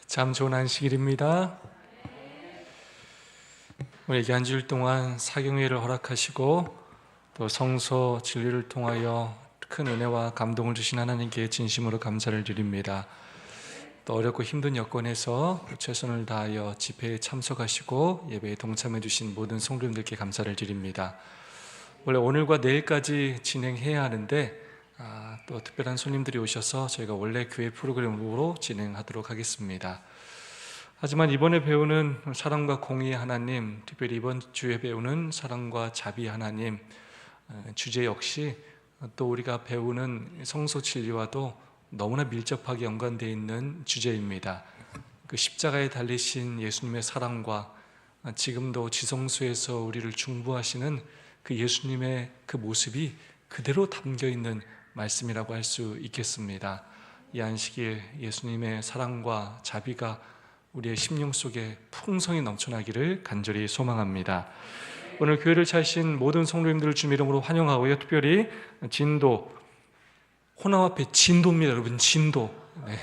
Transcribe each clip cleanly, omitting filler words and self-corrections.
참 좋은 안식일입니다. 우리에게 한 주일 동안 사경회를 허락하시고 또 성서 진리를 통하여 큰 은혜와 감동을 주신 하나님께 진심으로 감사를 드립니다. 또 어렵고 힘든 여건에서 최선을 다하여 집회에 참석하시고 예배에 동참해 주신 모든 성도님들께 감사를 드립니다. 원래 오늘과 내일까지 진행해야 하는데 또 특별한 손님들이 오셔서 저희가 원래 교회 프로그램으로 진행하도록 하겠습니다. 하지만 이번에 배우는 사랑과 공의의 하나님, 특별히 이번 주에 배우는 사랑과 자비의 하나님 주제 역시 또 우리가 배우는 성서 진리와도 너무나 밀접하게 연관되어 있는 주제입니다. 그 십자가에 달리신 예수님의 사랑과 지금도 지성소에서 우리를 중보하시는 그 예수님의 그 모습이 그대로 담겨 있는 말씀이라고 할 수 있겠습니다. 이 안식일 예수님의 사랑과 자비가 우리의 심령 속에 풍성히 넘쳐나기를 간절히 소망합니다. 오늘 교회를 찾으신 모든 성도님들을 주님 이름으로 환영하고요. 특별히 진도, 호남 앞에 진도입니다. 여러분, 진도. 네.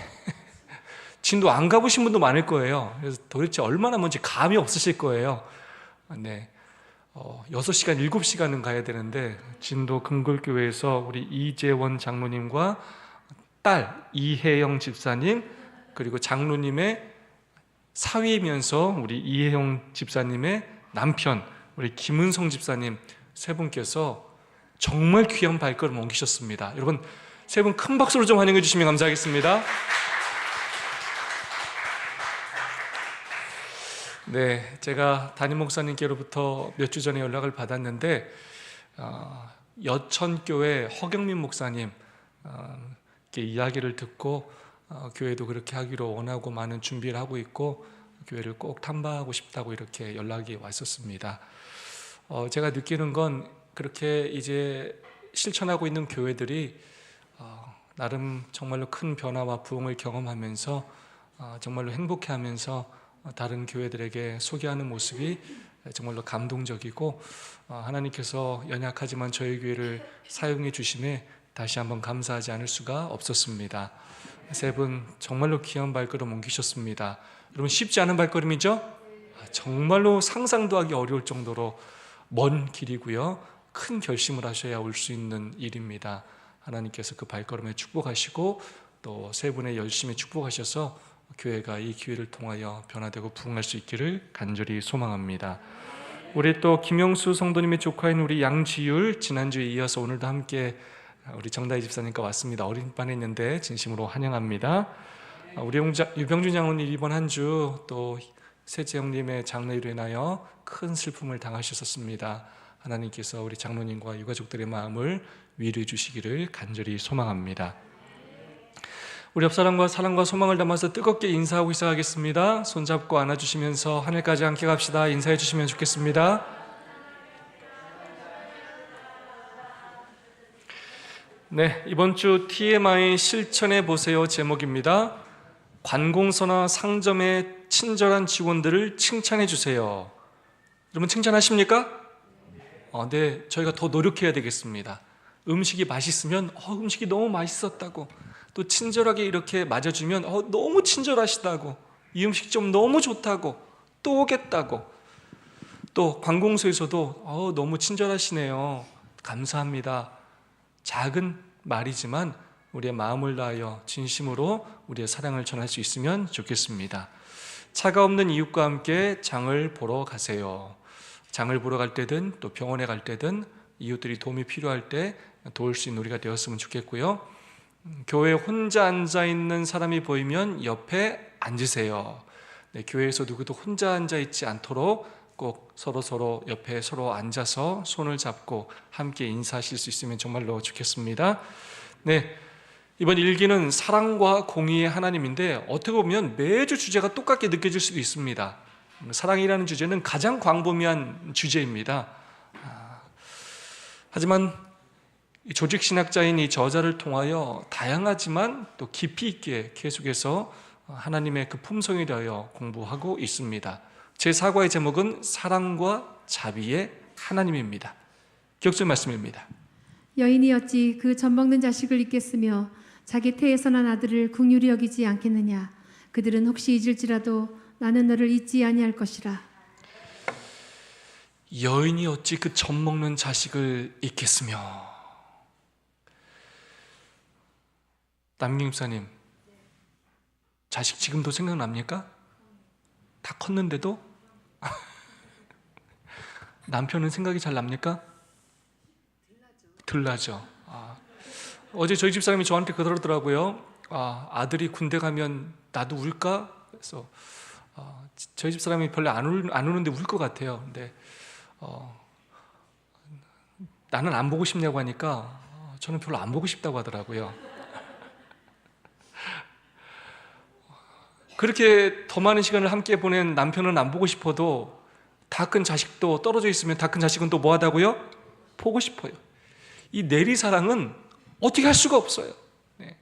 진도 안 가보신 분도 많을 거예요. 그래서 도대체 얼마나 먼지 감이 없으실 거예요. 네. 6시간, 7시간은 가야 되는데 진도 금굴교회에서 우리 이재원 장로님과 딸 이혜영 집사님, 그리고 장로님의 사위이면서 우리 이혜영 집사님의 남편 우리 김은성 집사님 세 분께서 정말 귀한 발걸음 옮기셨습니다. 여러분, 세 분 큰 박수로 좀 환영해 주시면 감사하겠습니다. 네, 제가 담임 목사님께로부터 몇 주 전에 연락을 받았는데 여천교회 허경민 목사님 이야기를 듣고 교회도 그렇게 하기로 원하고 많은 준비를 하고 있고 교회를 꼭 탐방하고 싶다고 이렇게 연락이 왔었습니다. 제가 느끼는 건 그렇게 이제 실천하고 있는 교회들이 나름 정말로 큰 변화와 부흥을 경험하면서 정말로 행복해하면서 다른 교회들에게 소개하는 모습이 정말로 감동적이고 하나님께서 연약하지만 저희 교회를 사용해 주심에 다시 한번 감사하지 않을 수가 없었습니다. 세 분 정말로 귀한 발걸음 옮기셨습니다. 여러분, 쉽지 않은 발걸음이죠? 정말로 상상도 하기 어려울 정도로 먼 길이고요, 큰 결심을 하셔야 올 수 있는 일입니다. 하나님께서 그 발걸음에 축복하시고 또 세 분의 열심히 축복하셔서 교회가 이 기회를 통하여 변화되고 부흥할 수 있기를 간절히 소망합니다. 우리 또 김영수 성도님의 조카인 우리 양지율, 지난주에 이어서 오늘도 함께 우리 정다희 집사님과 왔습니다. 어린이반에 있는데 진심으로 환영합니다. 우리 유병준 장로님 이번 한 주 또 셋째 형님의 장례로 인하여 큰 슬픔을 당하셨었습니다. 하나님께서 우리 장로님과 유가족들의 마음을 위로해 주시기를 간절히 소망합니다. 우리 옆사람과 사랑과 소망을 담아서 뜨겁게 인사하고 시작하겠습니다. 손잡고 안아주시면서 하늘까지 함께 갑시다. 인사해 주시면 좋겠습니다. 네, 이번 주 TMI 실천해 보세요 제목입니다. 관공서나 상점의 친절한 직원들을 칭찬해 주세요. 여러분, 칭찬하십니까? 네, 저희가 더 노력해야 되겠습니다. 음식이 맛있으면 음식이 너무 맛있었다고, 또 친절하게 이렇게 맞아주면 너무 친절하시다고, 이 음식 좀 너무 좋다고, 또 오겠다고, 또 관공서에서도 너무 친절하시네요, 감사합니다. 작은 말이지만 우리의 마음을 다하여 진심으로 우리의 사랑을 전할 수 있으면 좋겠습니다. 차가 없는 이웃과 함께 장을 보러 가세요. 장을 보러 갈 때든 또 병원에 갈 때든 이웃들이 도움이 필요할 때 도울 수 있는 우리가 되었으면 좋겠고요. 교회에 혼자 앉아있는 사람이 보이면 옆에 앉으세요. 네, 교회에서 누구도 혼자 앉아있지 않도록 꼭 서로 옆에 서로 앉아서 손을 잡고 함께 인사하실 수 있으면 정말로 좋겠습니다. 네, 이번 일기는 사랑과 공의의 하나님인데 어떻게 보면 매주 주제가 똑같게 느껴질 수도 있습니다. 사랑이라는 주제는 가장 광범위한 주제입니다. 하지만 조직신학자인 이 저자를 통하여 다양하지만 또 깊이 있게 계속해서 하나님의 그 품성에 대하여 공부하고 있습니다. 제 사과의 제목은 사랑과 자비의 하나님입니다. 기억절 말씀입니다. 여인이 어찌 그 젖먹는 자식을 잊겠으며 자기 태에서 난 아들을 긍휼히 여기지 않겠느냐. 그들은 혹시 잊을지라도 나는 너를 잊지 아니할 것이라. 여인이 어찌 그 젖먹는 자식을 잊겠으며. 남경 집사님, 자식 지금도 생각납니까? 다 컸는데도? 남편은 생각이 잘 납니까? 들나죠. 어제 저희 집사람이 저한테 그러더라고요. 아들이 군대 가면 나도 울까? 그래서 저희 집사람이 별로 안 우는데 울 것 같아요. 근데 나는 안 보고 싶냐고 하니까 저는 별로 안 보고 싶다고 하더라고요. 그렇게 더 많은 시간을 함께 보낸 남편은 안 보고 싶어도 다 큰 자식도 떨어져 있으면 다 큰 자식은 또 뭐 하다고요? 보고 싶어요. 이 내리사랑은 어떻게 할 수가 없어요. 네.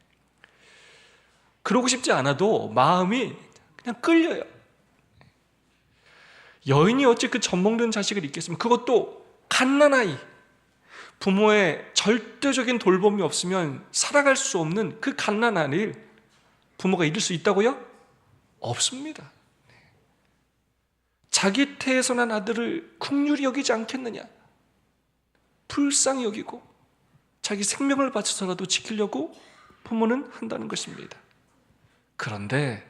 그러고 싶지 않아도 마음이 그냥 끌려요. 여인이 어찌 그 젖먹는 자식을 잊겠습니까? 그것도 갓난아이, 부모의 절대적인 돌봄이 없으면 살아갈 수 없는 그 갓난아이를 부모가 잃을 수 있다고요? 없습니다. 자기 태에서 난 아들을 긍휼히 여기지 않겠느냐? 불쌍히 여기고 자기 생명을 바쳐서라도 지키려고 부모는 한다는 것입니다. 그런데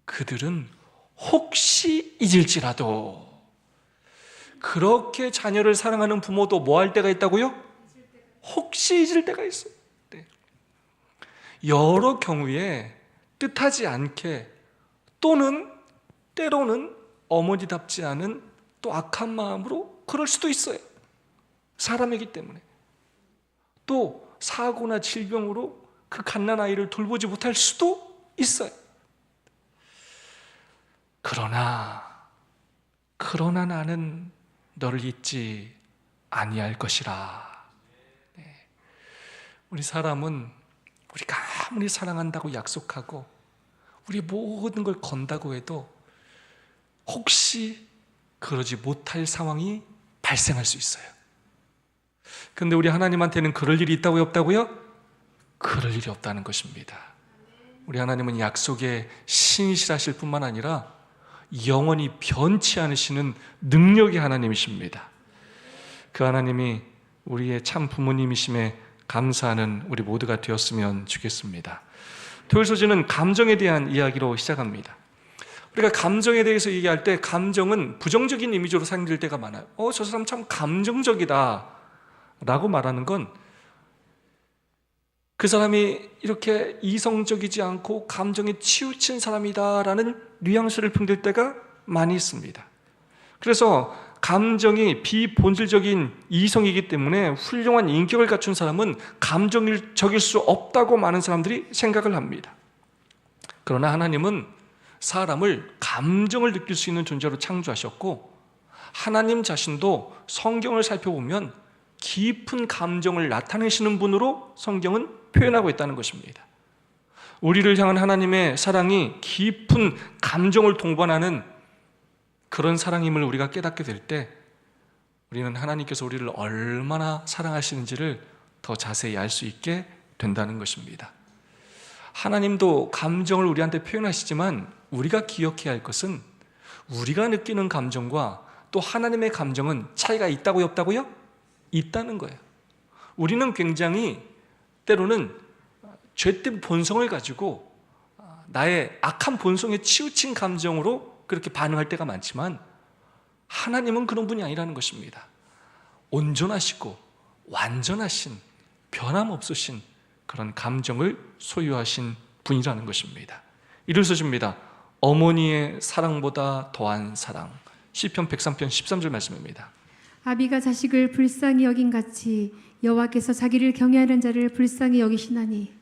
그들은 혹시 잊을지라도, 그렇게 자녀를 사랑하는 부모도 뭐 할 때가 있다고요? 혹시 잊을 때가 있어요. 네. 여러 경우에 뜻하지 않게 또는 때로는 어머니답지 않은 또 악한 마음으로 그럴 수도 있어요. 사람이기 때문에. 또 사고나 질병으로 그 갓난아이를 돌보지 못할 수도 있어요. 그러나 나는 너를 잊지 아니할 것이라. 네. 우리 사람은 우리가 아무리 사랑한다고 약속하고 우리 모든 걸 건다고 해도 혹시 그러지 못할 상황이 발생할 수 있어요. 그런데 우리 하나님한테는 그럴 일이 있다고요? 없다고요? 그럴 일이 없다는 것입니다. 우리 하나님은 약속에 신실하실 뿐만 아니라 영원히 변치 않으시는 능력의 하나님이십니다. 그 하나님이 우리의 참 부모님이심에 감사하는 우리 모두가 되었으면 좋겠습니다. 토요일 소지는 감정에 대한 이야기로 시작합니다. 우리가 감정에 대해서 얘기할 때 감정은 부정적인 이미지로 사용될 때가 많아요. 저 사람 참 감정적이다 라고 말하는 건 그 사람이 이렇게 이성적이지 않고 감정에 치우친 사람이다라는 뉘앙스를 풍길 때가 많이 있습니다. 그래서 감정이 비본질적인 이성이기 때문에 훌륭한 인격을 갖춘 사람은 감정적일 수 없다고 많은 사람들이 생각을 합니다. 그러나 하나님은 사람을 감정을 느낄 수 있는 존재로 창조하셨고, 하나님 자신도 성경을 살펴보면 깊은 감정을 나타내시는 분으로 성경은 표현하고 있다는 것입니다. 우리를 향한 하나님의 사랑이 깊은 감정을 동반하는 그런 사랑임을 우리가 깨닫게 될 때 우리는 하나님께서 우리를 얼마나 사랑하시는지를 더 자세히 알 수 있게 된다는 것입니다. 하나님도 감정을 우리한테 표현하시지만 우리가 기억해야 할 것은 우리가 느끼는 감정과 또 하나님의 감정은 차이가 있다고요? 없다고요? 있다는 거예요. 우리는 굉장히 때로는 죄된 본성을 가지고 나의 악한 본성에 치우친 감정으로 그렇게 반응할 때가 많지만 하나님은 그런 분이 아니라는 것입니다. 온전하시고 완전하신 변함없으신 그런 감정을 소유하신 분이라는 것입니다. 이를 써줍니다. 어머니의 사랑보다 더한 사랑. 시편 103편 13절 말씀입니다. 아비가 자식을 불쌍히 여긴 같이 여호와께서 자기를 경외하는 자를 불쌍히 여기시나니.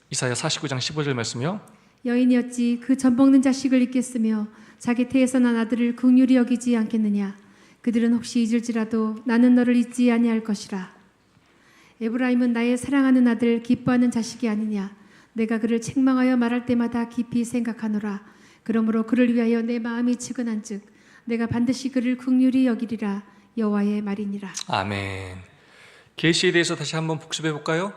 이사야 49장 15절 말씀이요. 여인이 어찌 그 젖먹는 자식을 잊겠으며 자기 태에서 난 아들을 긍휼히 여기지 않겠느냐. 그들은 혹시 잊을지라도 나는 너를 잊지 아니할 것이라. 에브라임은 나의 사랑하는 아들 기뻐하는 자식이 아니냐. 내가 그를 책망하여 말할 때마다 깊이 생각하노라. 그러므로 그를 위하여 내 마음이 측은한즉 내가 반드시 그를 긍휼히 여기리라. 여호와의 말이니라. 아멘. 계시에 대해서 다시 한번 복습해 볼까요?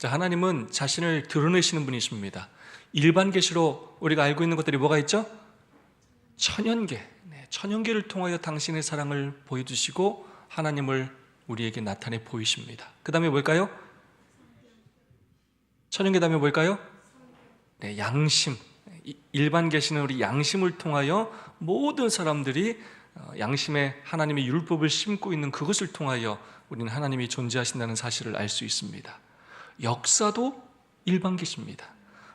자, 하나님은 자신을 드러내시는 분이십니다. 일반 계시로 우리가 알고 있는 것들이 뭐가 있죠? 천연계, 천연계를 통하여 당신의 사랑을 보여주시고 하나님을 우리에게 나타내 보이십니다. 그 다음에 뭘까요? 천연계 다음에 뭘까요? 네, 양심. 일반 계시는 우리 양심을 통하여 모든 사람들이 양심에 하나님의 율법을 심고 있는 그것을 통하여 우리는 하나님이 존재하신다는 사실을 알 수 있습니다. 역사도 일반 계시입니다.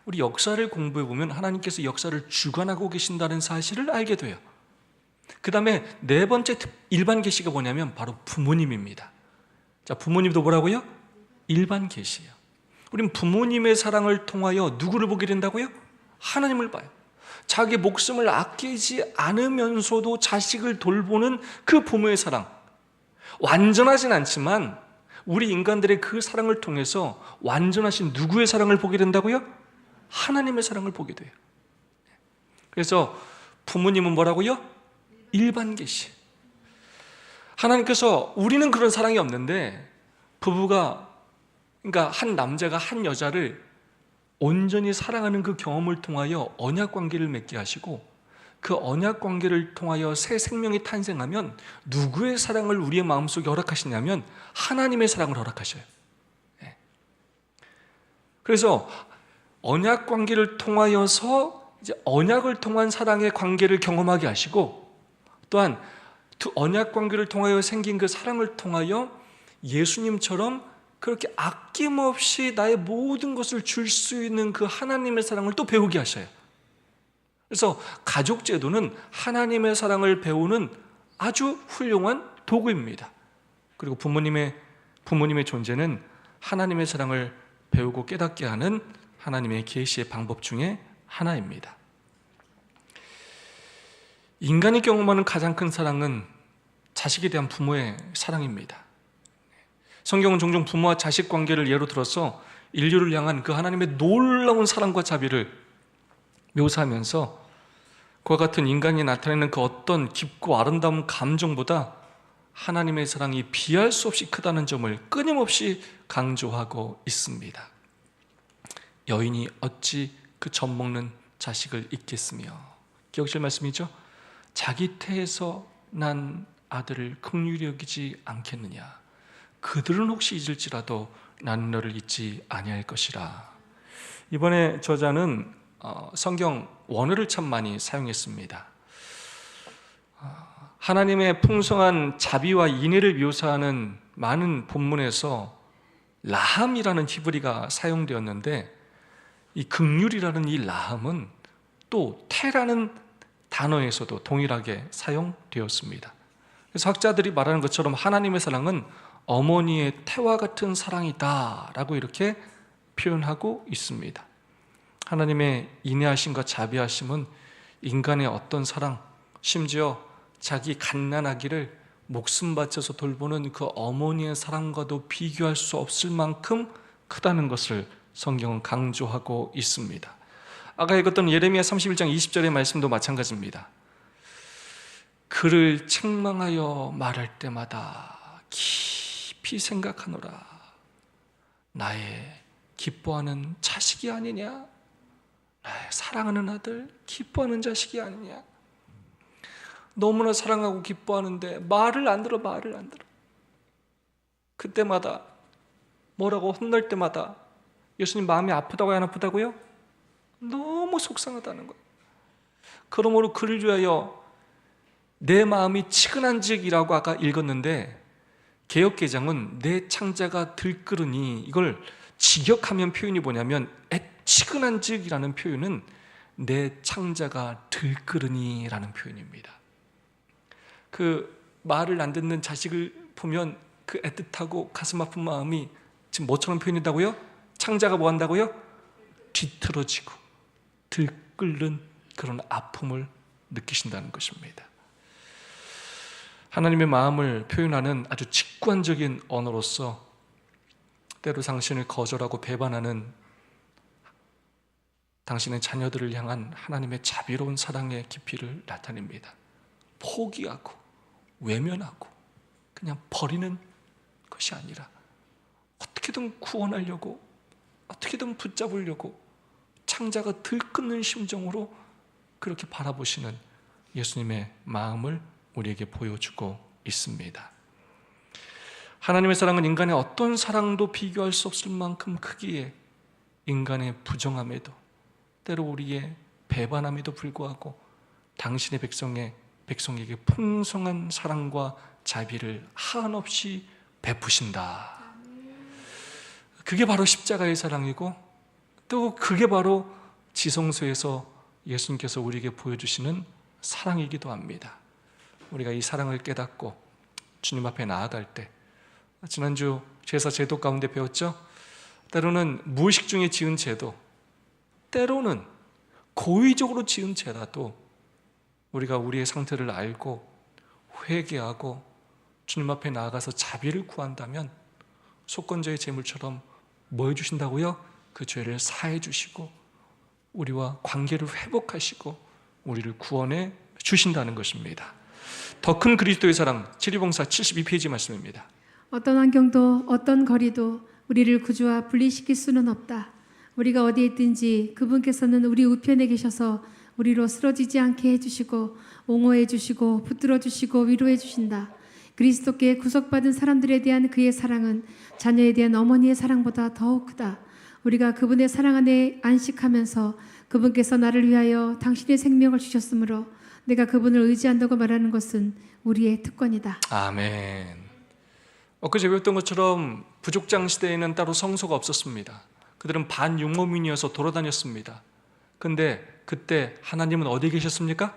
우리 역사를 공부해 보면 하나님께서 역사를 주관하고 계신다는 사실을 알게 돼요. 그 다음에 네 번째 일반 계시가 뭐냐면 바로 부모님입니다. 자, 부모님도 뭐라고요? 일반 계시예요. 우린 부모님의 사랑을 통하여 누구를 보게 된다고요? 하나님을 봐요. 자기 목숨을 아끼지 않으면서도 자식을 돌보는 그 부모의 사랑, 완전하진 않지만 우리 인간들의 그 사랑을 통해서 완전하신 누구의 사랑을 보게 된다고요? 하나님의 사랑을 보게 돼요. 그래서 부모님은 뭐라고요? 일반 계시. 하나님께서 우리는 그런 사랑이 없는데 부부가, 그러니까 한 남자가 한 여자를 온전히 사랑하는 그 경험을 통하여 언약 관계를 맺게 하시고 그 언약 관계를 통하여 새 생명이 탄생하면 누구의 사랑을 우리의 마음속에 허락하시냐면 하나님의 사랑을 허락하셔요. 그래서 언약 관계를 통하여서 이제 언약을 통한 사랑의 관계를 경험하게 하시고 또한 그 언약 관계를 통하여 생긴 그 사랑을 통하여 예수님처럼 그렇게 아낌없이 나의 모든 것을 줄 수 있는 그 하나님의 사랑을 또 배우게 하셔요. 그래서 가족 제도는 하나님의 사랑을 배우는 아주 훌륭한 도구입니다. 그리고 부모님의 존재는 하나님의 사랑을 배우고 깨닫게 하는 하나님의 계시의 방법 중에 하나입니다. 인간이 경험하는 가장 큰 사랑은 자식에 대한 부모의 사랑입니다. 성경은 종종 부모와 자식 관계를 예로 들어서 인류를 향한 그 하나님의 놀라운 사랑과 자비를 묘사하면서 그와 같은 인간이 나타내는 그 어떤 깊고 아름다운 감정보다 하나님의 사랑이 비할 수 없이 크다는 점을 끊임없이 강조하고 있습니다. 여인이 어찌 그 젖 먹는 자식을 잊겠으며, 기억하실 말씀이죠? 자기 태에서 난 아들을 긍휼히 여기지 않겠느냐. 그들은 혹시 잊을지라도 나는 너를 잊지 아니할 것이라. 이번에 저자는 성경 원어를 참 많이 사용했습니다. 하나님의 풍성한 자비와 인애를 묘사하는 많은 본문에서 라함이라는 히브리가 사용되었는데 이 긍휼이라는 이 라함은 또 태라는 단어에서도 동일하게 사용되었습니다. 그래서 학자들이 말하는 것처럼 하나님의 사랑은 어머니의 태와 같은 사랑이다 라고 이렇게 표현하고 있습니다. 하나님의 인애하심과 자비하심은 인간의 어떤 사랑, 심지어 자기 갓난아기를 목숨 바쳐서 돌보는 그 어머니의 사랑과도 비교할 수 없을 만큼 크다는 것을 성경은 강조하고 있습니다. 아까 읽었던 예레미야 31장 20절의 말씀도 마찬가지입니다. 그를 책망하여 말할 때마다 깊이 생각하노라. 나의 기뻐하는 자식이 아니냐? 나의 사랑하는 아들, 기뻐하는 자식이 아니냐? 너무나 사랑하고 기뻐하는데 말을 안 들어. 그때마다 뭐라고 혼날 때마다 예수님 마음이 아프다고요? 안 아프다고요? 너무 속상하다는 거예요. 그러므로 그를 위하여 내 마음이 치근한즉이라고 아까 읽었는데 개역개정은 내 창자가 들끓으니, 이걸 직역하면 표현이 뭐냐면 치근한즉이라는 표현은 내 창자가 들끓으니 라는 표현입니다. 그 말을 안 듣는 자식을 보면 그 애틋하고 가슴 아픈 마음이 지금 뭐처럼 표현된다고요? 창자가 뭐 한다고요? 뒤틀어지고 들끓는 그런 아픔을 느끼신다는 것입니다. 하나님의 마음을 표현하는 아주 직관적인 언어로서 때로 당신을 거절하고 배반하는 당신의 자녀들을 향한 하나님의 자비로운 사랑의 깊이를 나타냅니다. 포기하고 외면하고 그냥 버리는 것이 아니라 어떻게든 구원하려고 어떻게든 붙잡으려고 창자가 들끓는 심정으로 그렇게 바라보시는 예수님의 마음을 우리에게 보여주고 있습니다. 하나님의 사랑은 인간의 어떤 사랑도 비교할 수 없을 만큼 크기에 인간의 부정함에도 때로 우리의 배반함에도 불구하고 당신의 백성에게 풍성한 사랑과 자비를 한없이 베푸신다. 그게 바로 십자가의 사랑이고 또 그게 바로 지성소에서 예수님께서 우리에게 보여주시는 사랑이기도 합니다. 우리가 이 사랑을 깨닫고 주님 앞에 나아갈 때, 지난주 제사 제도 가운데 배웠죠? 때로는 무의식 중에 지은 죄도, 때로는 고의적으로 지은 죄라도 우리가 우리의 상태를 알고 회개하고 주님 앞에 나아가서 자비를 구한다면 속건자의 제물처럼 뭐 해주신다고요? 그 죄를 사해 주시고 우리와 관계를 회복하시고 우리를 구원해 주신다는 것입니다. 더 큰 그리스도의 사랑, 지리봉사 72페이지 말씀입니다. 어떤 환경도 어떤 거리도 우리를 구주와 분리시킬 수는 없다. 우리가 어디에 있든지 그분께서는 우리 우편에 계셔서 우리로 쓰러지지 않게 해주시고 옹호해 주시고 붙들어 주시고 위로해 주신다. 그리스도께 구속받은 사람들에 대한 그의 사랑은 자녀에 대한 어머니의 사랑보다 더욱 크다. 우리가 그분의 사랑 안에 안식하면서 그분께서 나를 위하여 당신의 생명을 주셨으므로 내가 그분을 의지한다고 말하는 것은 우리의 특권이다. 아멘. 엊그제 배웠던 것처럼 부족장 시대에는 따로 성소가 없었습니다. 그들은 반육모민이어서 돌아다녔습니다. 근데 그때 하나님은 어디에 계셨습니까?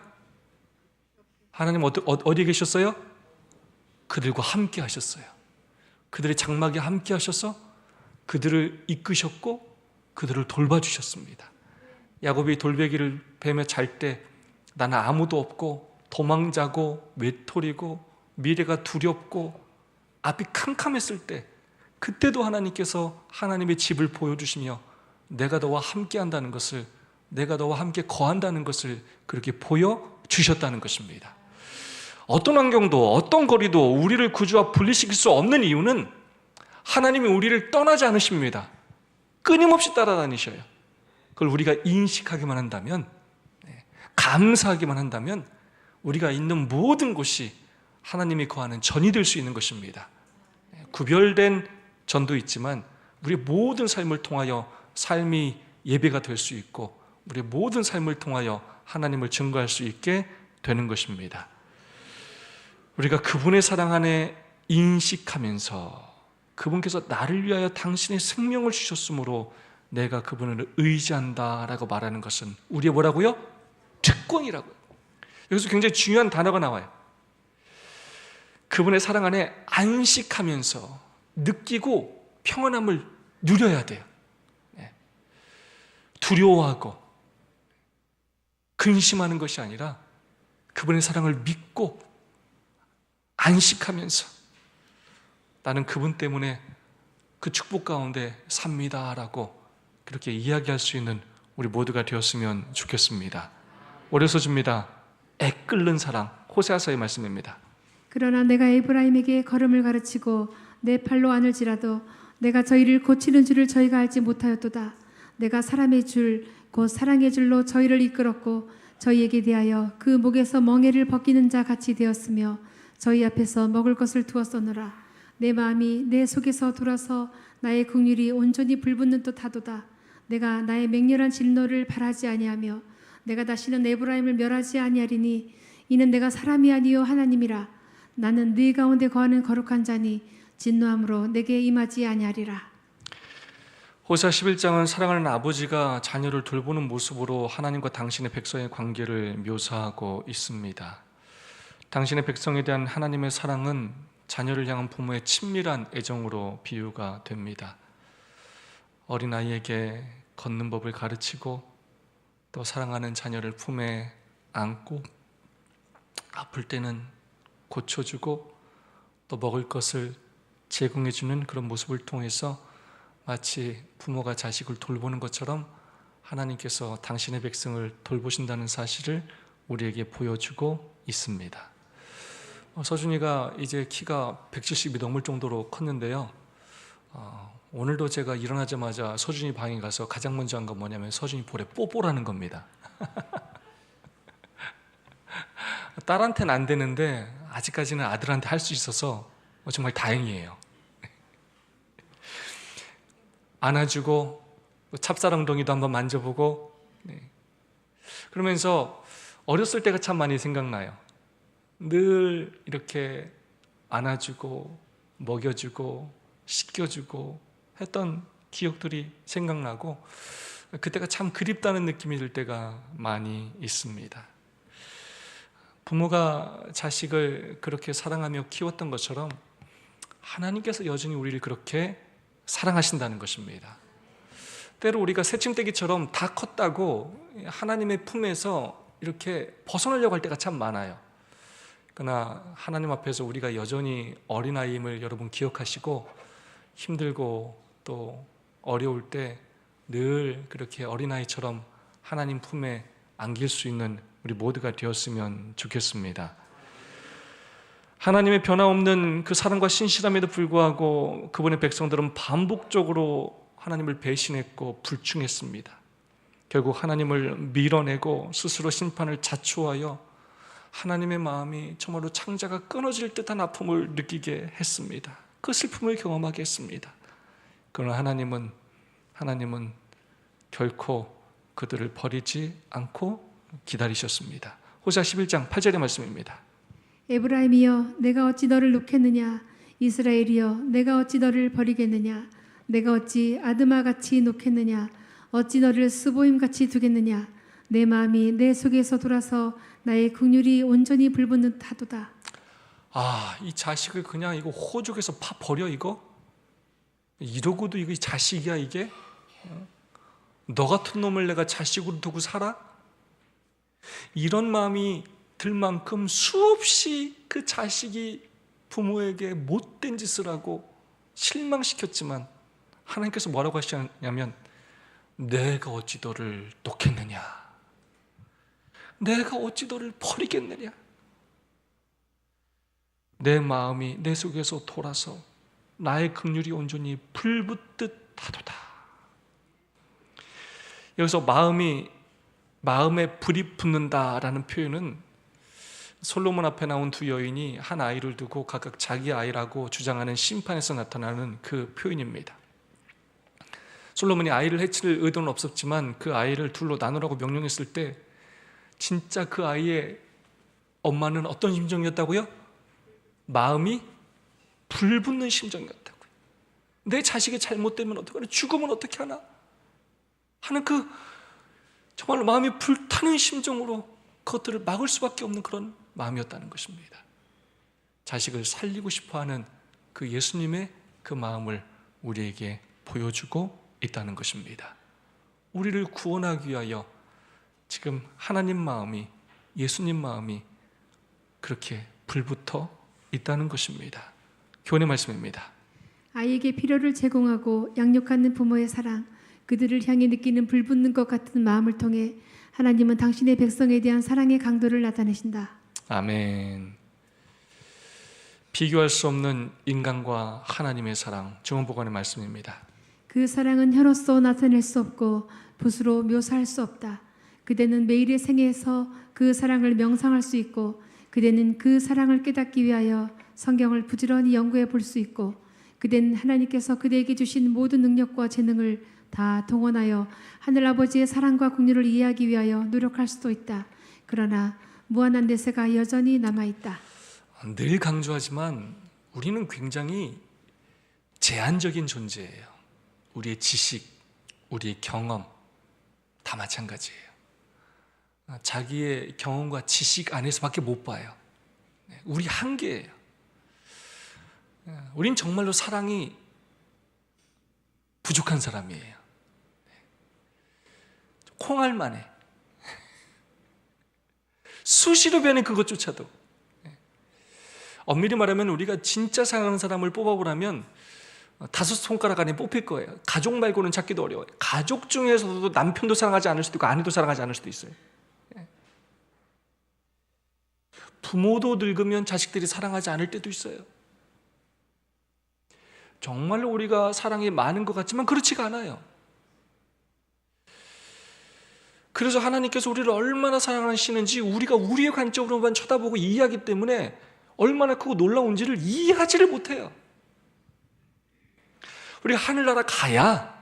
하나님 어디에 계셨어요? 그들과 함께 하셨어요. 그들의 장막에 함께 하셔서 그들을 이끄셨고 그들을 돌봐주셨습니다. 야곱이 돌베개를 베며 잘 때 나는 아무도 없고 도망자고 외톨이고 미래가 두렵고 앞이 캄캄했을 때 그때도 하나님께서 하나님의 집을 보여주시며 내가 너와 함께 한다는 것을, 내가 너와 함께 거한다는 것을 그렇게 보여주셨다는 것입니다. 어떤 환경도 어떤 거리도 우리를 구주와 분리시킬 수 없는 이유는 하나님이 우리를 떠나지 않으십니다. 끊임없이 따라다니셔요. 그걸 우리가 인식하기만 한다면, 감사하기만 한다면 우리가 있는 모든 곳이 하나님이 거하는 전이 될 수 있는 것입니다. 구별된 전도 있지만 우리의 모든 삶을 통하여 삶이 예배가 될 수 있고 우리의 모든 삶을 통하여 하나님을 증거할 수 있게 되는 것입니다. 우리가 그분의 사랑 안에 인식하면서 그분께서 나를 위하여 당신의 생명을 주셨으므로 내가 그분을 의지한다라고 말하는 것은 우리의 뭐라고요? 특권이라고요. 여기서 굉장히 중요한 단어가 나와요. 그분의 사랑 안에 안식하면서 느끼고 평안함을 누려야 돼요. 두려워하고 근심하는 것이 아니라 그분의 사랑을 믿고 안식하면서 나는 그분 때문에 그 축복 가운데 삽니다라고 그렇게 이야기할 수 있는 우리 모두가 되었으면 좋겠습니다. 오려서줍니다. 애끓는 사랑, 호세아서의 말씀입니다. 그러나 내가 에브라임에게 걸음을 가르치고 내 팔로 안을지라도 내가 저희를 고치는 줄을 저희가 알지 못하였도다. 내가 사람의 줄 곧 사랑의 줄로 저희를 이끌었고 저희에게 대하여 그 목에서 멍에를 벗기는 자 같이 되었으며 저희 앞에서 먹을 것을 두었었노라. 내 마음이 내 속에서 돌아서 나의 긍휼이 온전히 불붙는 듯 하도다. 내가 나의 맹렬한 진노를 바라지 아니하며 내가 다시는 에브라임을 멸하지 아니하리니 이는 내가 사람이 아니요 하나님이라. 나는 네 가운데 거하는 거룩한 자니 진노함으로 내게 임하지 아니하리라. 호세아 11장은 사랑하는 아버지가 자녀를 돌보는 모습으로 하나님과 당신의 백성의 관계를 묘사하고 있습니다. 당신의 백성에 대한 하나님의 사랑은 자녀를 향한 부모의 친밀한 애정으로 비유가 됩니다. 어린아이에게 걷는 법을 가르치고 또 사랑하는 자녀를 품에 안고 아플 때는 고쳐주고 또 먹을 것을 제공해주는 그런 모습을 통해서 마치 부모가 자식을 돌보는 것처럼 하나님께서 당신의 백성을 돌보신다는 사실을 우리에게 보여주고 있습니다. 서준이가 이제 키가 170이 넘을 정도로 컸는데요. 오늘도 제가 일어나자마자 서준이 방에 가서 가장 먼저 한 건 뭐냐면 서준이 볼에 뽀뽀라는 겁니다. 딸한테는 안 되는데 아직까지는 아들한테 할 수 있어서 정말 다행이에요. 안아주고 찹쌀 엉덩이도 한번 만져보고, 그러면서 어렸을 때가 참 많이 생각나요. 늘 이렇게 안아주고 먹여주고 씻겨주고 했던 기억들이 생각나고 그때가 참 그립다는 느낌이 들 때가 많이 있습니다. 부모가 자식을 그렇게 사랑하며 키웠던 것처럼 하나님께서 여전히 우리를 그렇게 사랑하신다는 것입니다. 때로 우리가 새침대기처럼 다 컸다고 하나님의 품에서 이렇게 벗어나려고 할 때가 참 많아요. 그러나 하나님 앞에서 우리가 여전히 어린아이임을 여러분 기억하시고 힘들고 또 어려울 때 늘 그렇게 어린아이처럼 하나님 품에 안길 수 있는 우리 모두가 되었으면 좋겠습니다. 하나님의 변함없는 그 사랑과 신실함에도 불구하고 그분의 백성들은 반복적으로 하나님을 배신했고 불충했습니다. 결국 하나님을 밀어내고 스스로 심판을 자초하여 하나님의 마음이 정말로 창자가 끊어질 듯한 아픔을 느끼게 했습니다. 그 슬픔을 경험하게 했습니다. 그러나 하나님은 결코 그들을 버리지 않고 기다리셨습니다. 호세아 11장 8절의 말씀입니다. 에브라임이여 내가 어찌 너를 놓겠느냐, 이스라엘이여 내가 어찌 너를 버리겠느냐, 내가 어찌 아드마같이 놓겠느냐, 어찌 너를 스보임같이 두겠느냐, 내 마음이 내 속에서 돌아서 나의 긍휼이 온전히 불붙는 타도다. 이 자식을 그냥 이거 호족에서 파 버려 이거? 이러고도 이거 자식이야 이게? 너 같은 놈을 내가 자식으로 두고 살아? 이런 마음이 들 만큼 수없이 그 자식이 부모에게 못된 짓을 하고 실망시켰지만 하나님께서 뭐라고 하시냐면 내가 어찌 너를 놓겠느냐, 내가 어찌 너를 버리겠느냐, 내 마음이 내 속에서 돌아서 나의 긍휼이 온전히 불붙듯 하도다. 여기서 마음에 불이 붙는다라는 표현은 솔로몬 앞에 나온 두 여인이 한 아이를 두고 각각 자기 아이라고 주장하는 심판에서 나타나는 그 표현입니다. 솔로몬이 아이를 해칠 의도는 없었지만 그 아이를 둘로 나누라고 명령했을 때 진짜 그 아이의 엄마는 어떤 심정이었다고요? 마음이 불붙는 심정이었다고요. 내 자식이 잘못되면 어떡하나, 죽으면 어떻게 하나 하는 그 정말 마음이 불타는 심정으로 그것들을 막을 수밖에 없는 그런 마음이었다는 것입니다. 자식을 살리고 싶어하는 그 예수님의 그 마음을 우리에게 보여주고 있다는 것입니다. 우리를 구원하기 위하여 지금 하나님 마음이, 예수님 마음이 그렇게 불붙어 있다는 것입니다. 교훈의 말씀입니다. 아이에게 필요를 제공하고 양육하는 부모의 사랑, 그들을 향해 느끼는 불붙는 것 같은 마음을 통해 하나님은 당신의 백성에 대한 사랑의 강도를 나타내신다. 아멘. 비교할 수 없는 인간과 하나님의 사랑, 증언보관의 말씀입니다. 그 사랑은 혀로서 나타낼 수 없고 붓으로 묘사할 수 없다. 그대는 매일의 생애에서 그 사랑을 명상할 수 있고 그대는 그 사랑을 깨닫기 위하여 성경을 부지런히 연구해 볼 수 있고 그대는 하나님께서 그대에게 주신 모든 능력과 재능을 다 동원하여 하늘아버지의 사랑과 긍휼을 이해하기 위하여 노력할 수도 있다. 그러나 무한한 내세가 여전히 남아있다. 늘 강조하지만 우리는 굉장히 제한적인 존재예요. 우리의 지식, 우리의 경험 다 마찬가지예요. 자기의 경험과 지식 안에서밖에 못 봐요. 우리 한계예요. 우린 정말로 사랑이 부족한 사람이에요. 콩알만해. 수시로 변해 그것조차도. 엄밀히 말하면 우리가 진짜 사랑하는 사람을 뽑아보라면 5손가락 안에 뽑힐 거예요. 가족 말고는 찾기도 어려워요. 가족 중에서도 남편도 사랑하지 않을 수도 있고 아내도 사랑하지 않을 수도 있어요. 부모도 늙으면 자식들이 사랑하지 않을 때도 있어요. 정말로 우리가 사랑이 많은 것 같지만 그렇지가 않아요. 그래서 하나님께서 우리를 얼마나 사랑하시는지 우리가 우리의 관점으로만 쳐다보고 이해하기 때문에 얼마나 크고 놀라운지를 이해하지를 못해요. 우리가 하늘나라 가야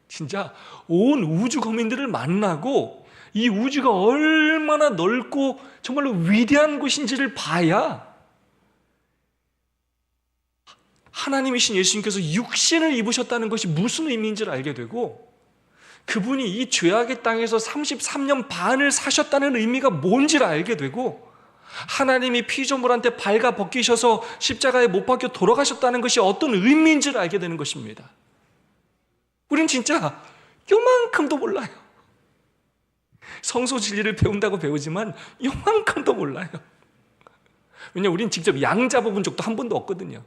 진짜 온 우주 거민들을 만나고 이 우주가 얼마나 넓고 정말로 위대한 곳인지를 봐야 하나님이신 예수님께서 육신을 입으셨다는 것이 무슨 의미인지를 알게 되고 그분이 이 죄악의 땅에서 33년 반을 사셨다는 의미가 뭔지를 알게 되고 하나님이 피조물한테 발가 벗기셔서 십자가에 못 박혀 돌아가셨다는 것이 어떤 의미인지를 알게 되는 것입니다. 우린 진짜 요만큼도 몰라요. 성소 진리를 배운다고 배우지만 요만큼도 몰라요. 왜냐하면 우린 직접 양 잡아본 적도 한 번도 없거든요.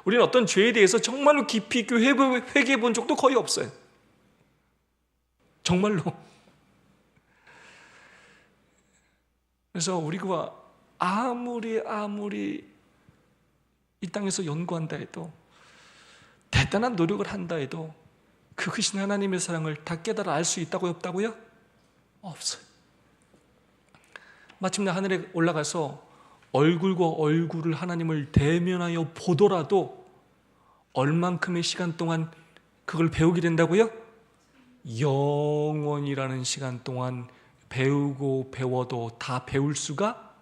우리는 어떤 죄에 대해서 정말로 깊이 있게 회개해 본 적도 거의 없어요. 정말로. 그래서 우리가 아무리 이 땅에서 연구한다 해도 대단한 노력을 한다 해도 그것이 하나님의 사랑을 다 깨달아 알 수 있다고요? 없다고요? 없어요. 마침내 하늘에 올라가서 얼굴과 얼굴을 하나님을 대면하여 보더라도 얼만큼의 시간 동안 그걸 배우게 된다고요? 영원이라는 시간 동안 배우고 배워도 다 배울 수가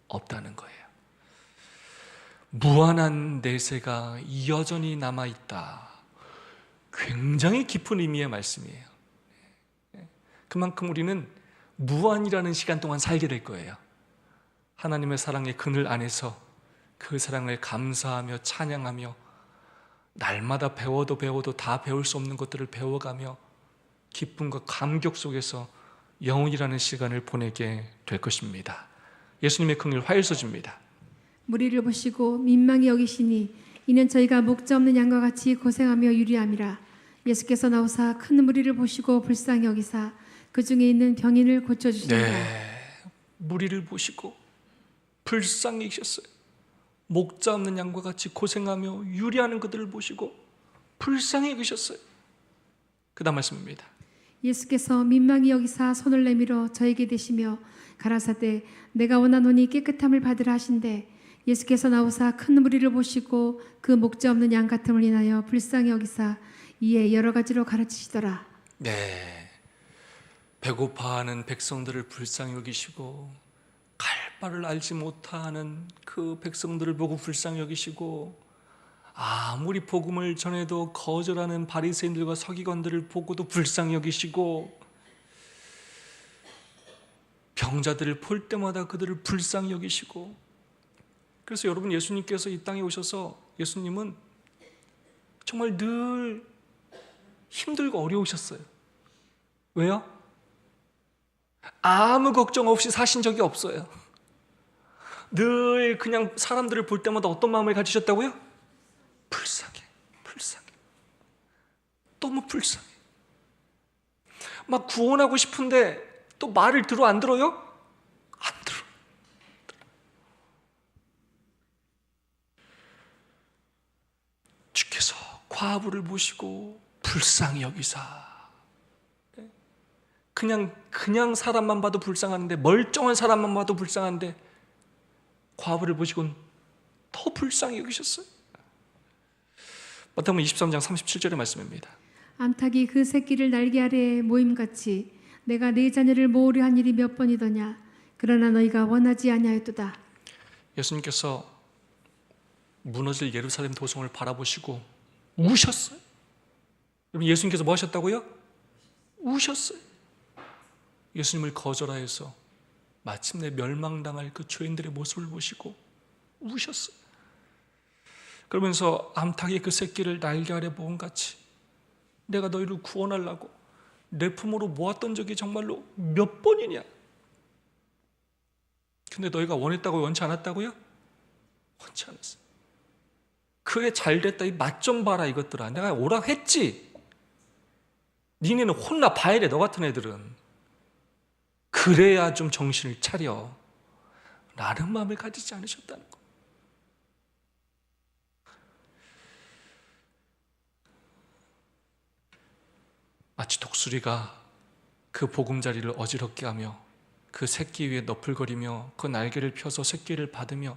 없다는 거예요. 무한한 내세가 여전히 남아있다. 굉장히 깊은 의미의 말씀이에요. 그만큼 우리는 무한이라는 시간 동안 살게 될 거예요. 하나님의 사랑의 그늘 안에서 그 사랑을 감사하며 찬양하며 날마다 배워도 다 배울 수 없는 것들을 배워가며 기쁨과 감격 속에서 영원이라는 시간을 보내게 될 것입니다. 예수님의 긍휼 화일서주입니다. 무리를 보시고 민망히 여기시니 이는 저희가 목자 없는 양과 같이 고생하며 유리함이라. 예수께서 나오사 큰 무리를 보시고 불쌍히 여기사 그 중에 있는 병인을 고쳐주시니라. 무리를 보시고 불쌍히 여기셨어요. 목자 없는 양과 같이 고생하며 유리하는 그들을 보시고 불쌍히 여기셨어요. 그 다음 말씀입니다. 예수께서 민망히 여기사 손을 내밀어 저에게 대시며 가라사대 내가 원하노니 깨끗함을 받으라 하신대. 예수께서 나오사 큰 무리를 보시고 그 목자 없는 양 같음을 인하여 불쌍히 여기사 이에 여러 가지로 가르치시더라. 배고파하는 백성들을 불쌍히 여기시고 갈 바를 알지 못하는 그 백성들을 보고 불쌍히 여기시고 아무리 복음을 전해도 거절하는 바리새인들과 서기관들을 보고도 불쌍히 여기시고 병자들을 볼 때마다 그들을 불쌍히 여기시고 그래서 여러분 예수님께서 이 땅에 오셔서 예수님은 정말 늘 힘들고 어려우셨어요. 왜요? 아무 걱정 없이 사신 적이 없어요. 늘 그냥 사람들을 볼 때마다 어떤 마음을 가지셨다고요? 불쌍해. 너무 불쌍해. 막 구원하고 싶은데 또 말을 들어 안 들어요? 안 들어. 주께서 과부를 보시고 불쌍히 여기사 그냥 사람만 봐도 불쌍한데 멀쩡한 사람만 봐도 불쌍한데 과부를 보시고는 더 불쌍히 여기셨어요. 마태복음 23장 37절의 말씀입니다. 암탉이 그 새끼를 날개 아래에 모임같이 내가 네 자녀를 모으려 한 일이 몇 번이더냐. 그러나 너희가 원하지 아니하였도다. 예수님께서 무너질 예루살렘 도성을 바라보시고 우셨어요. 여러분 예수님께서 뭐 하셨다고요? 우셨어요. 예수님을 거절하여서 마침내 멸망당할 그 죄인들의 모습을 보시고 우셨어요. 그러면서 암탉이 그 새끼를 날개 아래 모음같이 내가 너희를 구원하려고 내 품으로 모았던 적이 정말로 몇 번이냐. 근데 너희가 원했다고 원치 않았다고요? 원치 않았어요. 그게 잘됐다. 이 맛 좀 봐라 이것들아. 내가 오라고 했지. 니네는 혼나 봐야 돼. 너 같은 애들은. 그래야 좀 정신을 차려. 라는 마음을 가지지 않으셨다는 거. 마치 독수리가 그 보금자리를 어지럽게 하며 그 새끼 위에 너풀거리며 그 날개를 펴서 새끼를 받으며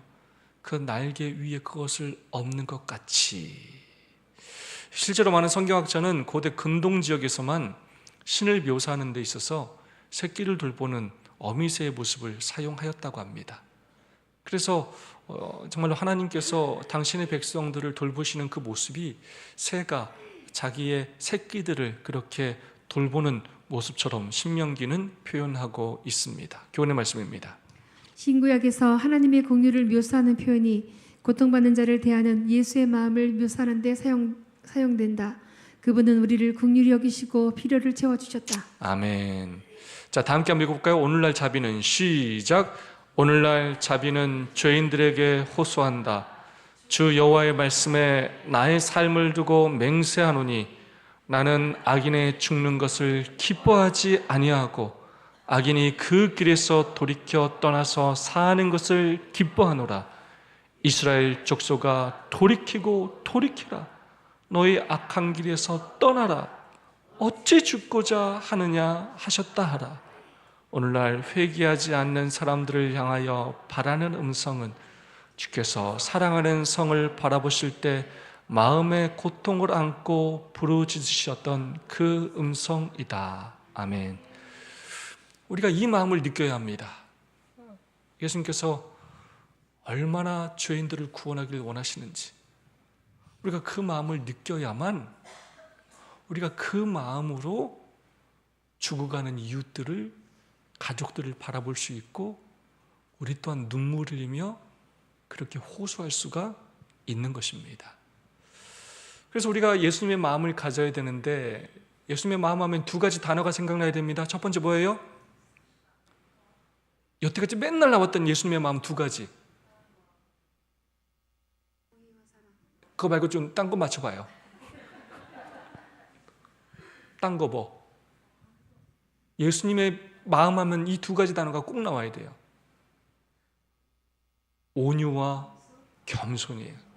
그 날개 위에 그것을 엎는 것 같이, 실제로 많은 성경학자는 고대 근동 지역에서만 신을 묘사하는 데 있어서 새끼를 돌보는 어미새의 모습을 사용하였다고 합니다. 그래서 정말로 하나님께서 당신의 백성들을 돌보시는 그 모습이 새가 자기의 새끼들을 그렇게 돌보는 모습처럼 신명기는 표현하고 있습니다. 교훈의 말씀입니다. 신구약에서 하나님의 공유를 묘사하는 표현이 고통받는 자를 대하는 예수의 마음을 묘사하는 데 사용된다. 그분은 우리를 긍휼히 여기시고 필요를 채워주셨다. 아멘. 자, 다 함께 한번 읽어볼까요? 오늘날 자비는, 시작. 오늘날 자비는 죄인들에게 호소한다. 주 여호와의 말씀에 나의 삶을 두고 맹세하노니 나는 악인의 죽는 것을 기뻐하지 아니하고 악인이 그 길에서 돌이켜 떠나서 사는 것을 기뻐하노라. 이스라엘 족속아, 돌이키고 돌이키라. 너희 악한 길에서 떠나라. 어찌 죽고자 하느냐 하셨다 하라. 오늘날 회개하지 않는 사람들을 향하여 바라는 음성은 주께서 사랑하는 성을 바라보실 때 마음의 고통을 안고 부르짖으셨던 그 음성이다. 아멘. 우리가 이 마음을 느껴야 합니다. 예수님께서 얼마나 죄인들을 구원하기를 원하시는지 우리가 그 마음을 느껴야만 우리가 그 마음으로 죽어가는 이웃들을, 가족들을 바라볼 수 있고 우리 또한 눈물을 흘리며 그렇게 호소할 수가 있는 것입니다. 그래서 우리가 예수님의 마음을 가져야 되는데, 예수님의 마음 하면 두 가지 단어가 생각나야 됩니다. 첫 번째 뭐예요? 여태까지 맨날 나왔던 예수님의 마음 두 가지. 그거 말고 좀 딴 거 맞춰봐요. 딴 거 뭐? 예수님의 마음 하면 이 두 가지 단어가 꼭 나와야 돼요. 온유와 겸손이에요.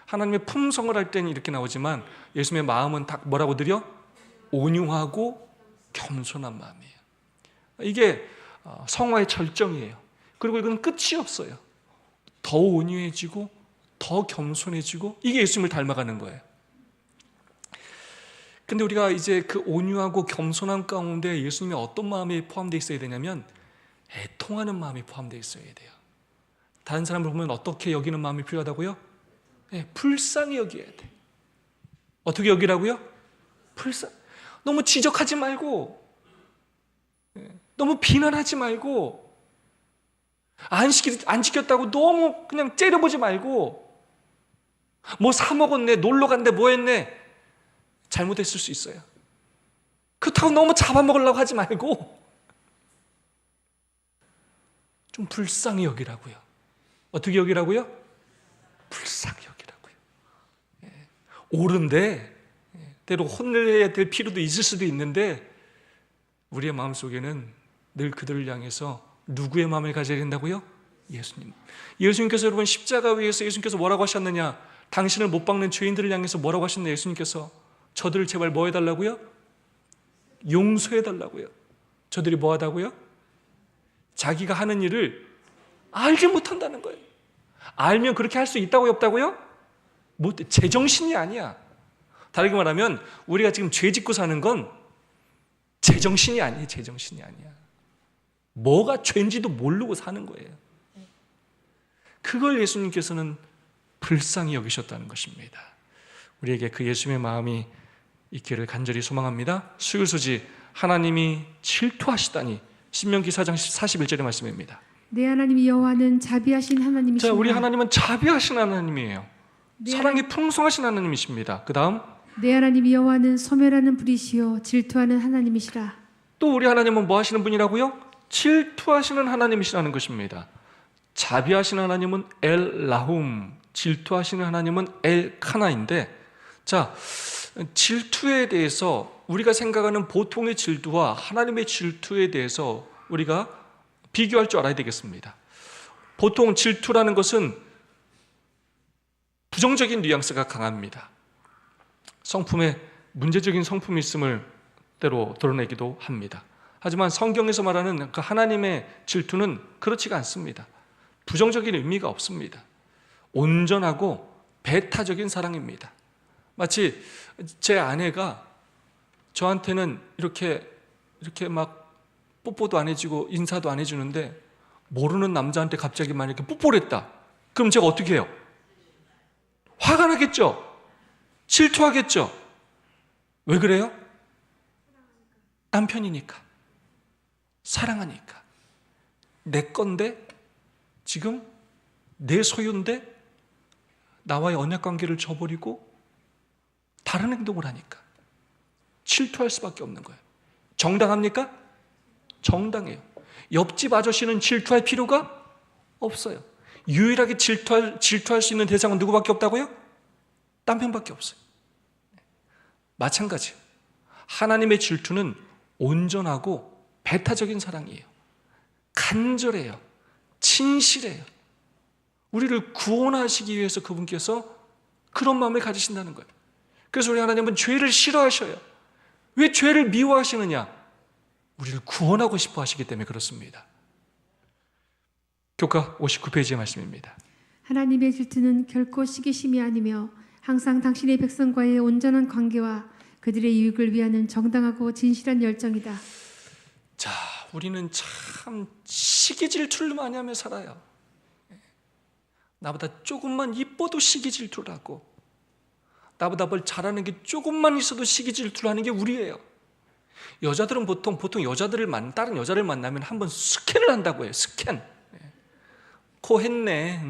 하나님의 품성을 할 때는 이렇게 나오지만 예수님의 마음은 다 뭐라고 드려? 온유하고 겸손한 마음이에요. 이게 성화의 절정이에요. 그리고 이건 끝이 없어요. 더 온유해지고 더 겸손해지고, 이게 예수님을 닮아가는 거예요. 근데 우리가 이제 그 온유하고 겸손한 가운데 예수님의 어떤 마음이 포함되어 있어야 되냐면 애통하는 마음이 포함되어 있어야 돼요. 다른 사람을 보면 어떻게 여기는 마음이 필요하다고요? 불쌍히 여겨야 돼. 어떻게 여기라고요? 너무 지적하지 말고, 너무 비난하지 말고, 안 지켰다고 너무 그냥 째려보지 말고, 뭐 사 먹었네, 놀러 갔네, 뭐 했네, 잘못했을 수 있어요. 그렇다고 너무 잡아먹으려고 하지 말고 좀 불쌍히 여기라고요. 어떻게 여기라고요? 불쌍히 여기라고요. 옳은데 때로 혼내야 될 필요도 있을 수도 있는데 우리의 마음속에는 늘 그들을 향해서 누구의 마음을 가져야 된다고요? 예수님. 예수님께서 여러분 십자가 위에서 예수님께서 뭐라고 하셨느냐? 당신을 못 박는 죄인들을 향해서 뭐라고 하셨느냐? 예수님께서 저들을 제발 뭐 해달라고요? 용서해달라고요. 저들이 뭐 하다고요? 자기가 하는 일을 알지 못한다는 거예요. 알면 그렇게 할 수 있다고요? 없다고요? 못, 제정신이 아니야. 다르게 말하면 우리가 지금 죄 짓고 사는 건 제정신이 아니에요. 제정신이 아니야. 뭐가 죄인지도 모르고 사는 거예요. 그걸 예수님께서는 불쌍히 여기셨다는 것입니다. 우리에게 그 예수님의 마음이 있기를 간절히 소망합니다. 수요소지 하나님이 질투하시다니, 신명기 4장 41절의 말씀입니다. 내 하나님 여호와는 자비하신 하나님이십니다. 자, 우리 하나님은 자비하신 하나님이에요. 사랑이 풍성하신 하나님이십니다. 그 다음, 내 하나님 여호와는 소멸하는 불이시요 질투하는 하나님이시라. 또 우리 하나님은 뭐 하시는 분이라고요? 질투하시는 하나님이시라는 것입니다. 자비하시는 하나님은 엘 라훔, 질투하시는 하나님은 엘 카나인데, 자, 질투에 대해서 우리가 생각하는 보통의 질투와 하나님의 질투에 대해서 우리가 비교할 줄 알아야 되겠습니다. 보통 질투라는 것은 부정적인 뉘앙스가 강합니다. 성품에 문제적인 성품이 있음을 때로 드러내기도 합니다. 하지만 성경에서 말하는 그 하나님의 질투는 그렇지가 않습니다. 부정적인 의미가 없습니다. 온전하고 배타적인 사랑입니다. 마치 제 아내가 저한테는 이렇게 막 뽀뽀도 안 해주고 인사도 안 해주는데 모르는 남자한테 갑자기 만약에 뽀뽀를 했다. 그럼 제가 어떻게 해요? 화가 나겠죠? 질투하겠죠? 왜 그래요? 남편이니까. 사랑하니까. 내 건데 지금 내 소유인데 나와의 언약관계를 저버리고 다른 행동을 하니까 질투할 수밖에 없는 거예요. 정당합니까? 정당해요. 옆집 아저씨는 질투할 필요가 없어요. 유일하게 질투할 수 있는 대상은 누구밖에 없다고요? 남편밖에 없어요. 마찬가지예요. 하나님의 질투는 온전하고 배타적인 사랑이에요. 간절해요. 진실해요. 우리를 구원하시기 위해서 그분께서 그런 마음을 가지신다는 거예요. 그래서 우리 하나님은 죄를 싫어하셔요. 왜 죄를 미워하시느냐? 우리를 구원하고 싶어 하시기 때문에 그렇습니다. 교과 59페이지의 말씀입니다. 하나님의 질투는 결코 시기심이 아니며 항상 당신의 백성과의 온전한 관계와 그들의 유익을 위하는 정당하고 진실한 열정이다. 자, 우리는 참 시기 질투를 많이 하며 살아요. 나보다 조금만 이뻐도 시기 질투를 하고 나보다 뭘 잘하는 게 조금만 있어도 시기 질투를 하는 게 우리예요. 여자들은 보통 다른 여자를 만나면 한번 스캔을 한다고 해요. 스캔. 코 했네.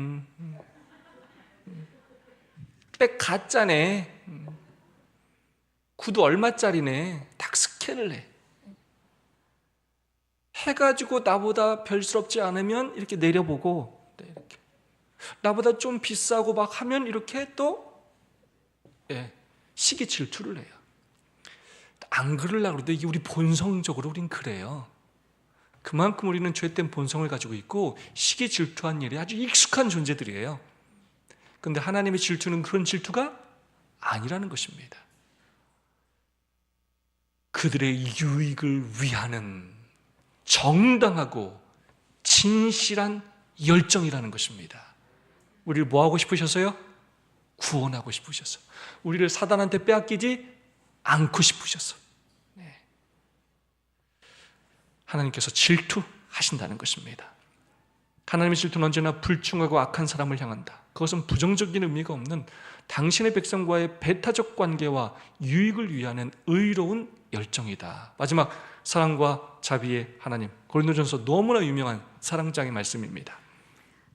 백 가짜네. 구두 얼마짜리네. 딱 스캔을 해. 해가지고 나보다 별스럽지 않으면 이렇게 내려보고, 이렇게. 나보다 좀 비싸고 막 하면 이렇게 또 시기 질투를 해요. 안 그러려고 그러는데 이게 우리 본성적으로 우린 그래요. 그만큼 우리는 죄된 본성을 가지고 있고 시기 질투한 일이 아주 익숙한 존재들이에요. 그런데 하나님의 질투는 그런 질투가 아니라는 것입니다. 그들의 유익을 위하는 정당하고 진실한 열정이라는 것입니다. 우리를 뭐 하고 싶으셨어요? 구원하고 싶으셨어요. 우리를 사단한테 빼앗기지 않고 싶으셨어요. 네. 하나님께서 질투하신다는 것입니다. 하나님의 질투는 언제나 불충하고 악한 사람을 향한다. 그것은 부정적인 의미가 없는 당신의 백성과의 배타적 관계와 유익을 위하는 의로운 열정이다. 마지막, 사랑과 자비의 하나님. 고린도전서 너무나 유명한 사랑장의 말씀입니다.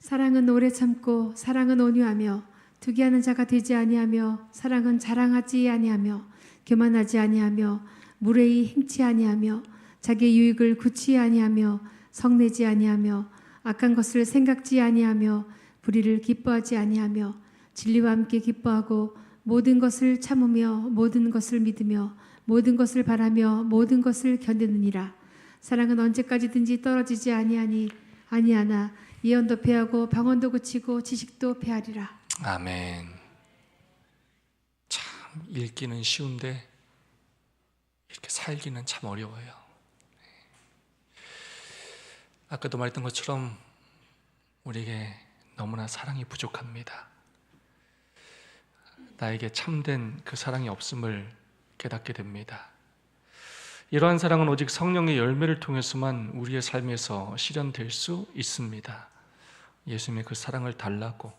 사랑은 오래 참고 사랑은 온유하며 투기하는 자가 되지 아니하며 사랑은 자랑하지 아니하며 교만하지 아니하며 무례히 행치 아니하며 자기의 유익을 굳이 아니하며 성내지 아니하며 악한 것을 생각지 아니하며 불의를 기뻐하지 아니하며 진리와 함께 기뻐하고 모든 것을 참으며 모든 것을 믿으며 모든 것을 바라며 모든 것을 견디느니라. 사랑은 언제까지든지 떨어지지 아니하나 예언도 패하고 방언도 그치고 지식도 패하리라. 아멘. 참 읽기는 쉬운데 이렇게 살기는 참 어려워요. 아까도 말했던 것처럼 우리에게 너무나 사랑이 부족합니다. 나에게 참된 그 사랑이 없음을 깨닫게 됩니다. 이러한 사랑은 오직 성령의 열매를 통해서만 우리의 삶에서 실현될 수 있습니다. 예수님의 그 사랑을 달라고,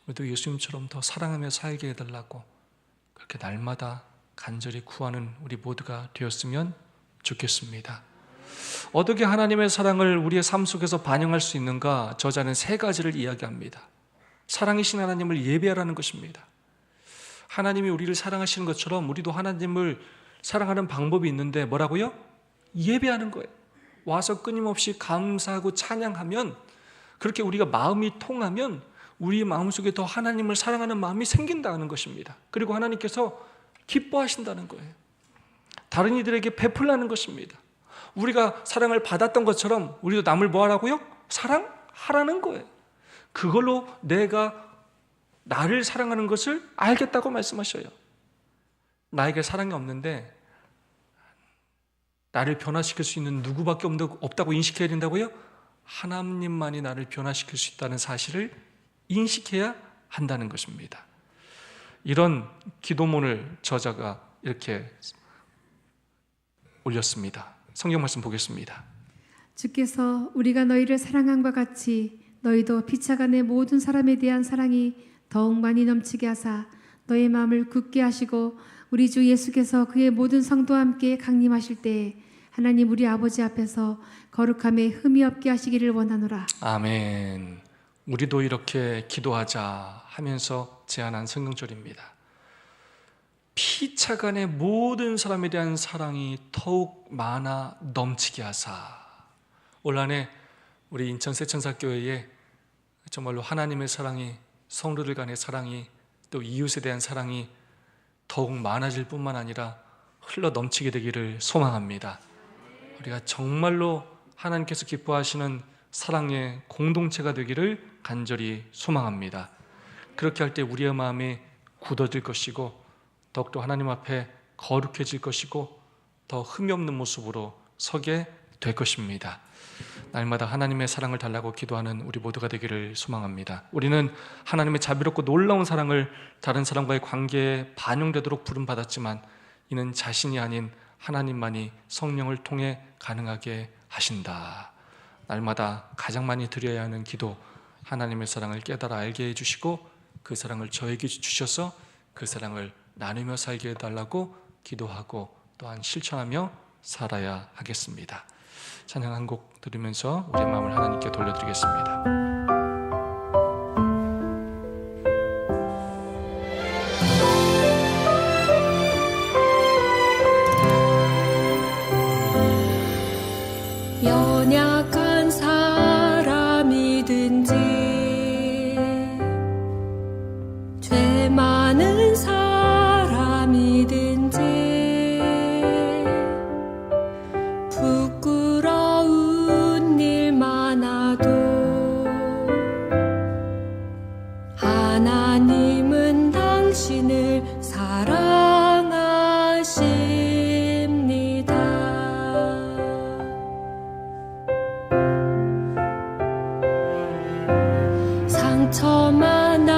우리도 예수님처럼 더 사랑하며 살게 해달라고 그렇게 날마다 간절히 구하는 우리 모두가 되었으면 좋겠습니다. 어떻게 하나님의 사랑을 우리의 삶 속에서 반영할 수 있는가? 저자는 세 가지를 이야기합니다. 사랑이신 하나님을 예배하라는 것입니다. 하나님이 우리를 사랑하시는 것처럼 우리도 하나님을 사랑하는 방법이 있는데 뭐라고요? 예배하는 거예요. 와서 끊임없이 감사하고 찬양하면, 그렇게 우리가 마음이 통하면 우리 마음속에 더 하나님을 사랑하는 마음이 생긴다는 것입니다. 그리고 하나님께서 기뻐하신다는 거예요. 다른 이들에게 베풀라는 것입니다. 우리가 사랑을 받았던 것처럼 우리도 남을 뭐 하라고요? 사랑하라는 거예요. 그걸로 내가 나를 사랑하는 것을 알겠다고 말씀하셔요. 나에게 사랑이 없는데 나를 변화시킬 수 있는 누구밖에 없다고 인식해야 된다고요? 하나님만이 나를 변화시킬 수 있다는 사실을 인식해야 한다는 것입니다. 이런 기도문을 저자가 이렇게 올렸습니다. 성경 말씀 보겠습니다. 주께서 우리가 너희를 사랑함과 같이 너희도 피차간의 모든 사람에 대한 사랑이 더욱 많이 넘치게 하사 너의 마음을 굳게 하시고 우리 주 예수께서 그의 모든 성도와 함께 강림하실 때에 하나님 우리 아버지 앞에서 거룩함에 흠이 없게 하시기를 원하노라. 아멘. 우리도 이렇게 기도하자 하면서 제안한 성경절입니다. 피차간의 모든 사람에 대한 사랑이 더욱 많아 넘치게 하사. 올 한해 우리 인천 새천사교회에 정말로 하나님의 사랑이, 성도들 간의 사랑이, 또 이웃에 대한 사랑이 더욱 많아질 뿐만 아니라 흘러 넘치게 되기를 소망합니다. 우리가 정말로 하나님께서 기뻐하시는 사랑의 공동체가 되기를 간절히 소망합니다. 그렇게 할 때 우리의 마음이 굳어질 것이고 더욱더 하나님 앞에 거룩해질 것이고 더 흠이 없는 모습으로 서게 될 것입니다. 날마다 하나님의 사랑을 달라고 기도하는 우리 모두가 되기를 소망합니다. 우리는 하나님의 자비롭고 놀라운 사랑을 다른 사람과의 관계에 반영되도록 부름받았지만 이는 자신이 아닌 하나님만이 성령을 통해 가능하게 하신다. 날마다 가장 많이 드려야 하는 기도, 하나님의 사랑을 깨달아 알게 해주시고 그 사랑을 저에게 주셔서 그 사랑을 나누며 살게 해달라고 기도하고 또한 실천하며 살아야 하겠습니다. 찬양 한 곡 들으면서 우리의 마음을 하나님께 돌려드리겠습니다. 연약한 사람이든지 죄 많은 사람이든지 부끄러운 일 많아도 하나님은 당신을 사랑하십니다. 상처 많아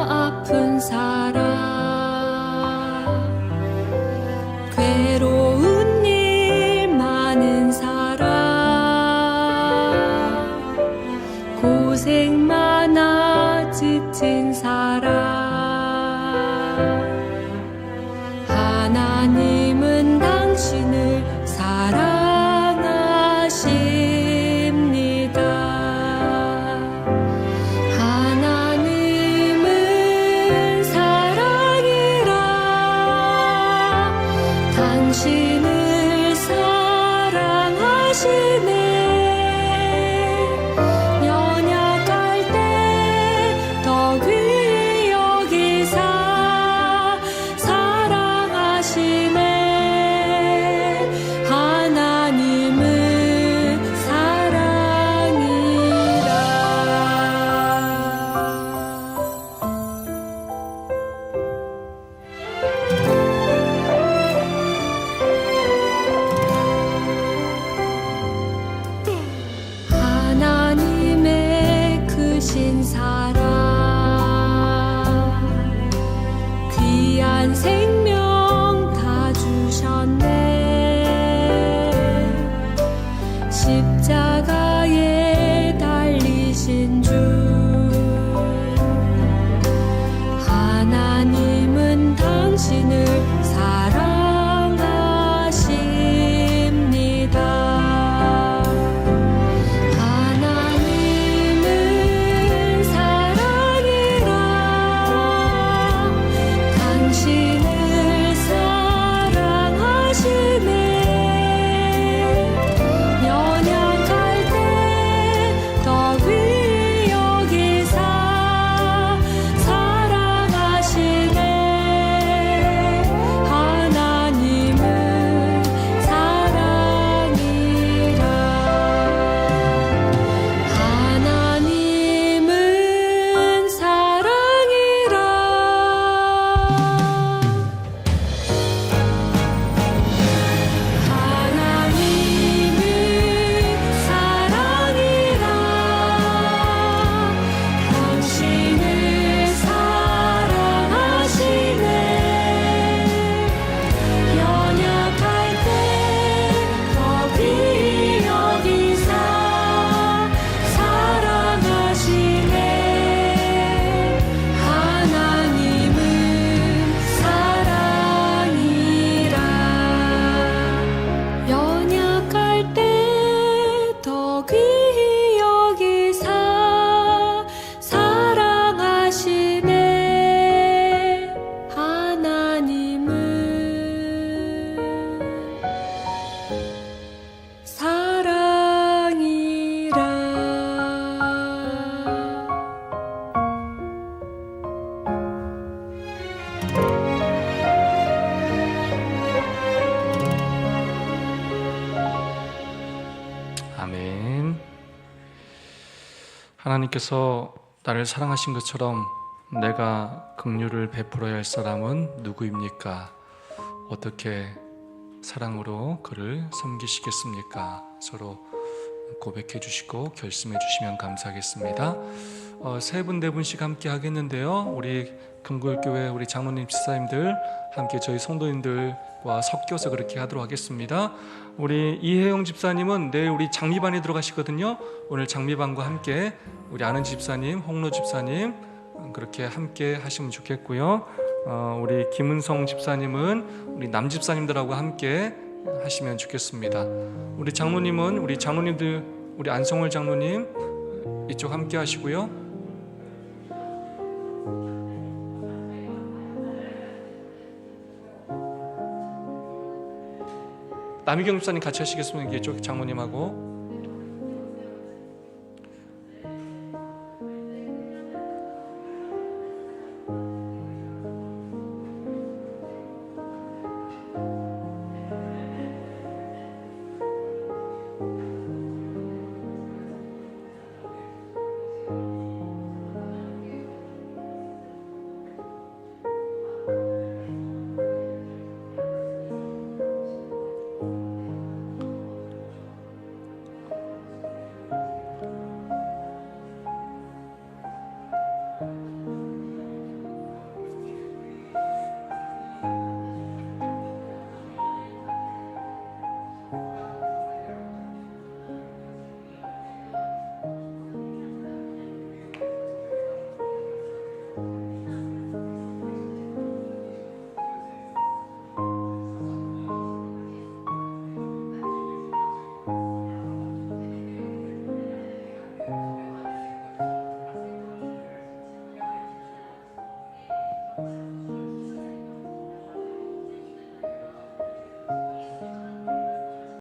아픈 사람, 괴로운 일 많은 사람, 고생 많아 지친 사람, 하나님은 당신을 사랑하십니다. 하나님은 사랑이라 당신을 사랑하시네. 연약할 때 더 귀히 여기사 사랑하시네. 하나님은 사랑이라. 하나님께서 나를 사랑하신 것처럼 내가 긍휼을 베풀어야 할 사람은 누구입니까? 어떻게 사랑으로 그를 섬기시겠습니까? 서로 고백해 주시고 결심해 주시면 감사하겠습니다. 세 분, 네 분씩 함께 하겠는데요. 우리 금굴교회 우리 장로님, 집사님들 함께 저희 성도님들과 섞여서 그렇게 하도록 하겠습니다. 우리 이혜영 집사님은 내일 우리 장미반에 들어가시거든요. 오늘 장미반과 함께 우리 아는 집사님, 홍로 집사님 그렇게 함께 하시면 좋겠고요. 우리 김은성 집사님은 우리 남 집사님들하고 함께 하시면 좋겠습니다. 우리 장로님은 우리 장로님들, 우리 안성월 장로님 이쪽 함께 하시고요. 남희경 집사님 같이 하시겠습니까? 이쪽 장로님하고.